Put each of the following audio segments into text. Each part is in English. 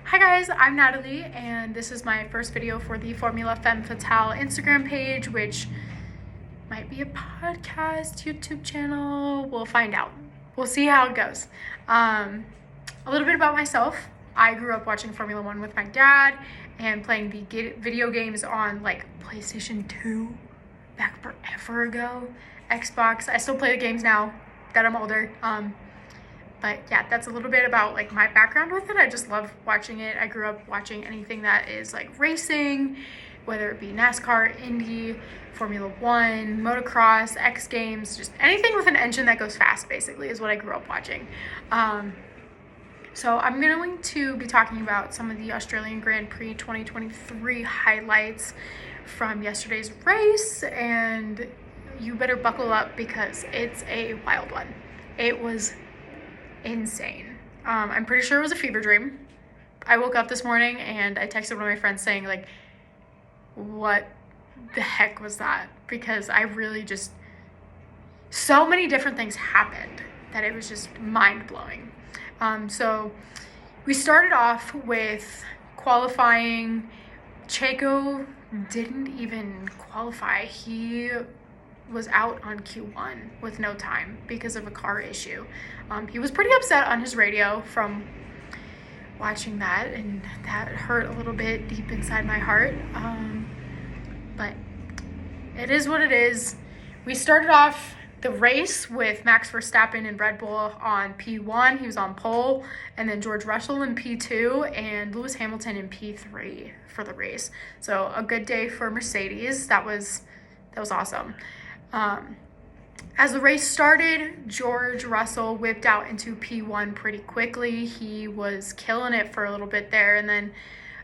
Hi guys, I'm Natalie, and this is my first video for the Formula Femme Fatale Instagram page, which might be a podcast, YouTube channel. We'll find out. We'll see how it goes. A little bit about myself. I grew up watching Formula One with my dad and playing the video games on like PlayStation 2 back forever ago. Xbox. I still play the games now that I'm older. But yeah, that's a little bit about like my background with it. I just love watching it. I grew up watching anything that is like racing, whether it be NASCAR, Indy, Formula One, motocross, X Games, just anything with an engine that goes fast basically is what I grew up watching. So I'm going to be talking about some of the Australian Grand Prix 2023 highlights from yesterday's race, and you better buckle up because it's a wild one. It was insane. I'm pretty sure it was a fever dream. I woke up this morning and I texted one of my friends saying like, what the heck was that? Because I really just, so many different things happened that it was just mind-blowing. So we started off with qualifying. Checo didn't even qualify. He was out on Q1 with no time because of a car issue. He was pretty upset on his radio from watching that, and that hurt a little bit deep inside my heart. But it is what it is. We started off the race with Max Verstappen and Red Bull on P1. He was on pole, and then George Russell in P2 and Lewis Hamilton in P3 for the race. So a good day for Mercedes. That was awesome. As the race started, George Russell whipped out into P1 pretty quickly. He was killing it for a little bit there, and then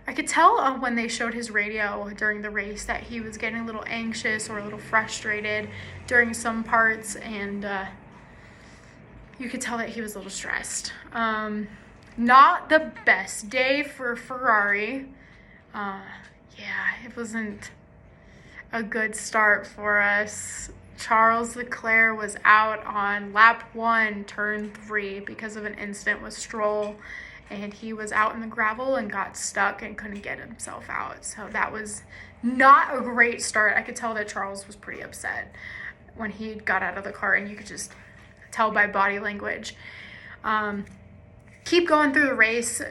I could tell when they showed his radio during the race that he was getting a little anxious or a little frustrated during some parts, and you could tell that he was a little stressed. Not the best day for Ferrari. It wasn't a good start for us. Charles Leclerc was out on lap 1, turn 3 because of an incident with Stroll, and he was out in the gravel and got stuck and couldn't get himself out. So that was not a great start. I could tell that Charles was pretty upset when he got out of the car, and you could just tell by body language. Keep going through the race.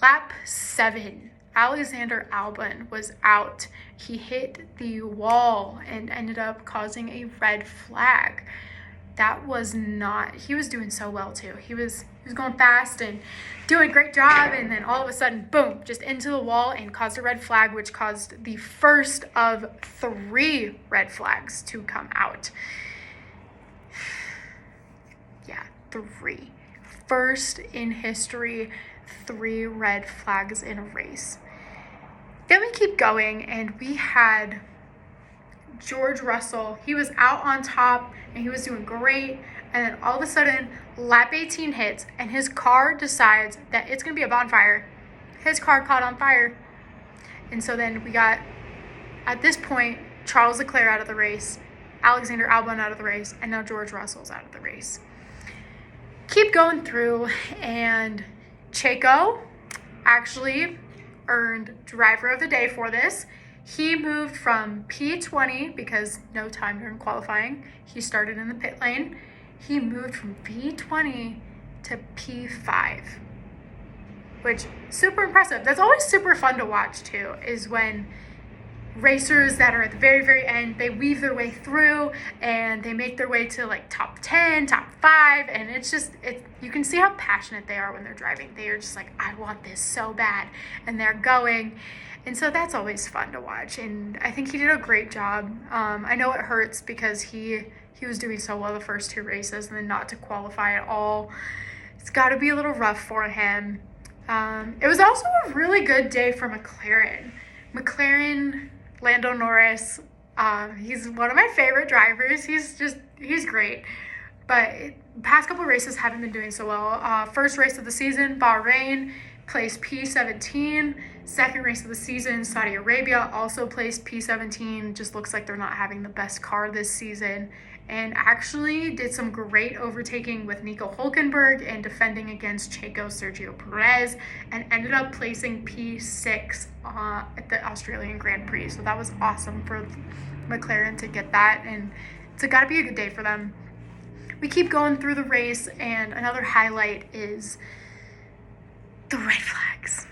Lap 7. Alexander Albon was out. He hit the wall and ended up causing a red flag. That was not, he was doing so well too. He was going fast and doing a great job, and then all of a sudden, boom, just into the wall and caused a red flag, which caused the first of 3 red flags to come out. Yeah, 3. First in history, 3 red flags in a race. Then we keep going, and we had George Russell. He was out on top and he was doing great, and then all of a sudden lap 18 hits and his car decides that it's gonna be a bonfire. His car caught on fire, and so then we got, at this point, Charles Leclerc out of the race, Alexander Albon out of the race, and now George Russell's out of the race. Keep going through, and Checo actually earned driver of the day for this. He moved from P20 because no time during qualifying. He started in the pit lane. He moved from P20 to P5, which super impressive. That's always super fun to watch too, is when racers that are at the very, very end, they weave their way through and they make their way to like top 10, top 5, and it's just, you can see how passionate they are when they're driving. They are just like, I want this so bad, and they're going. And so that's always fun to watch, and I think he did a great job. I know it hurts because he was doing so well the first 2 races, and then not to qualify at all. It's got to be a little rough for him. It was also a really good day for McLaren. Lando Norris, he's one of my favorite drivers. He's great. But past couple races haven't been doing so well. First race of the season, Bahrain, placed P17. Second race of the season, Saudi Arabia also placed P17. Just looks like they're not having the best car this season. And actually did some great overtaking with Nico Hülkenberg and defending against Checo Sergio Perez, and ended up placing P6 at the Australian Grand Prix. So that was awesome for McLaren to get that, and it's got to be a good day for them. We keep going through the race, and another highlight is the red flags.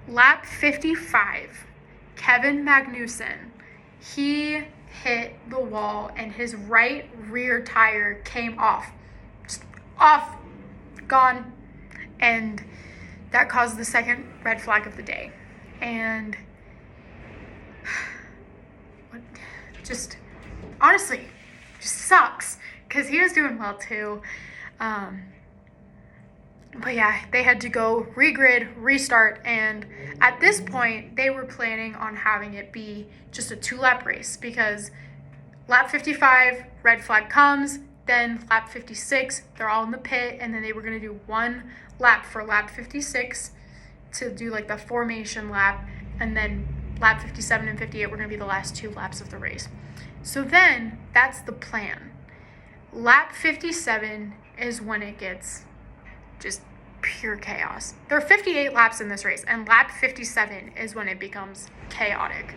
Lap 55, Kevin Magnussen, he hit the wall and his right rear tire came off. Just off, gone. And that caused the second red flag of the day. And just, honestly, just sucks, because he was doing well too. But yeah, they had to go regrid, restart, and at this point, they were planning on having it be just a 2-lap race, because lap 55, red flag comes, then lap 56, they're all in the pit, and then they were going to do 1 lap for lap 56 to do like the formation lap, and then lap 57 and 58 were going to be the last 2 laps of the race. So then, that's the plan. Lap 57 is when it gets just pure chaos. There are 58 laps in this race, and lap 57 is when it becomes chaotic.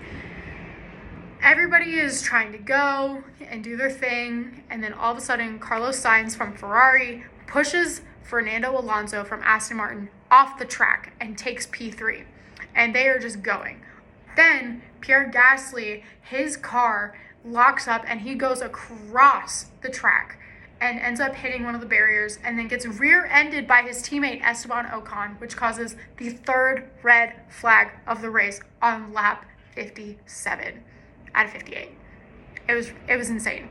Everybody is trying to go and do their thing, and then all of a sudden, Carlos Sainz from Ferrari pushes Fernando Alonso from Aston Martin off the track and takes P3, and they are just going. Then Pierre Gasly, his car locks up, and he goes across the track and ends up hitting one of the barriers, and then gets rear-ended by his teammate Esteban Ocon, which causes the 3rd red flag of the race on lap 57 out of 58. It was insane.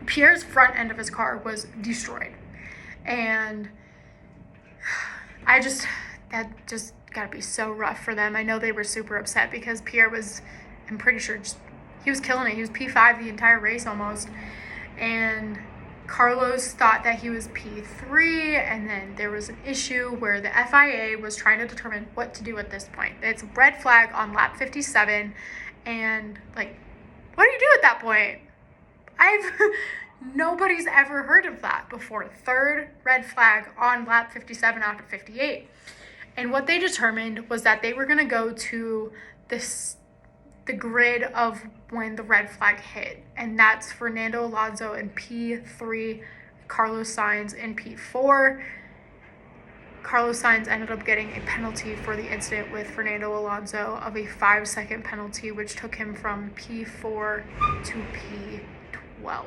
Pierre's front end of his car was destroyed, and that just gotta be so rough for them. I know they were super upset, because Pierre was, I'm pretty sure, he was killing it. He was P5 the entire race almost, and Carlos thought that he was P3, and then there was an issue where the FIA was trying to determine what to do at this point. It's a red flag on lap 57, and like, what do you do at that point? Nobody's ever heard of that before. 3rd red flag on lap 57 out of 58. And what they determined was that they were going to go to the grid of when the red flag hit, and that's Fernando Alonso in P3, Carlos Sainz in P4. Carlos Sainz ended up getting a penalty for the incident with Fernando Alonso of a 5-second penalty, which took him from P4 to P12.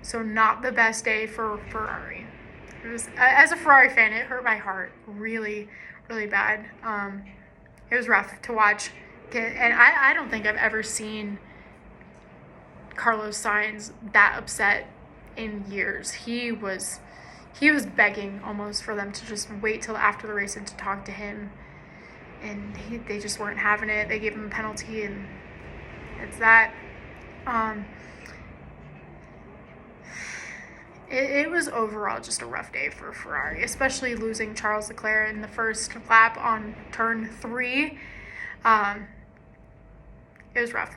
So not the best day for Ferrari. It was, as a Ferrari fan, it hurt my heart really, really bad. It was rough to watch. And I don't think I've ever seen Carlos Sainz that upset in years. He was begging almost for them to just wait till after the race and to talk to him. And they just weren't having it. They gave him a penalty, and it's that. It was overall just a rough day for Ferrari, especially losing Charles Leclerc in the first lap on turn 3. It was rough.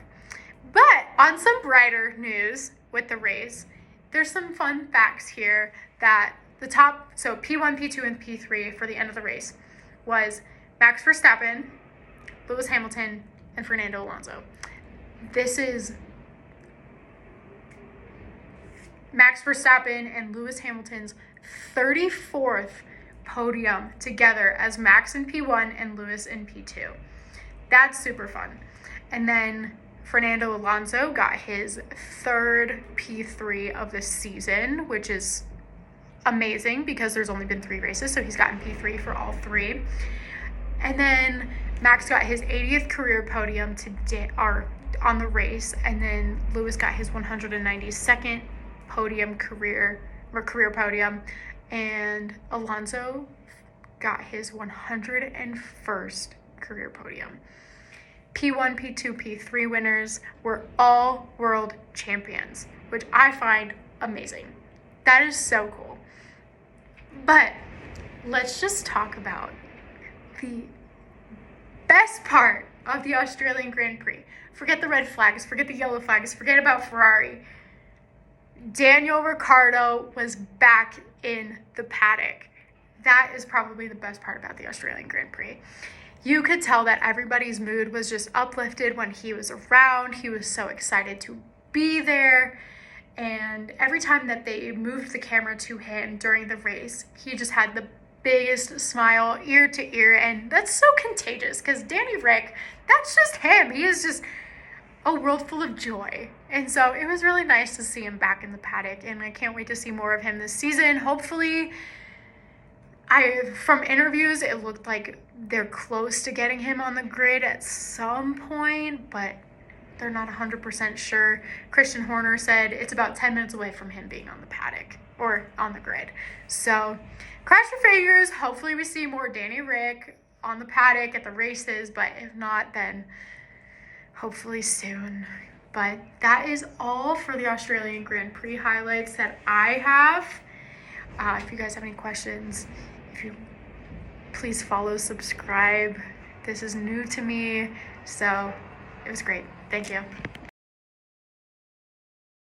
But on some brighter news with the race, there's some fun facts here that the top, so P1, P2, and P3 for the end of the race was Max Verstappen, Lewis Hamilton, and Fernando Alonso. This is Max Verstappen and Lewis Hamilton's 34th podium together as Max in P1 and Lewis in P2. That's super fun. And then Fernando Alonso got his 3rd P3 of the season, which is amazing because there's only been 3 races, so he's gotten P3 for all 3. And then Max got his 80th career podium today, or on the race, and then Lewis got his 192nd career podium, and Alonso got his 101st career podium. P1, P2, P3 winners were all world champions, which I find amazing. That is so cool. But let's just talk about the best part of the Australian Grand Prix. Forget the red flags, forget the yellow flags, forget about Ferrari. Daniel Ricciardo was back in the paddock. That is probably the best part about the Australian Grand Prix. You could tell that everybody's mood was just uplifted when he was around. He was so excited to be there. And every time that they moved the camera to him during the race, he just had the biggest smile ear to ear. And that's so contagious because Danny Rick, that's just him. He is just a world full of joy. And so it was really nice to see him back in the paddock. And I can't wait to see more of him this season. Hopefully, from interviews, it looked like they're close to getting him on the grid at some point, but they're not 100% sure. Christian Horner said it's about 10 minutes away from him being on the paddock or on the grid. So cross your fingers. Hopefully we see more Danny Rick on the paddock at the races, but if not, then hopefully soon. But that is all for the Australian Grand Prix highlights that I have. If you guys have any questions, please follow, subscribe. This is new to me, so it was great. Thank you.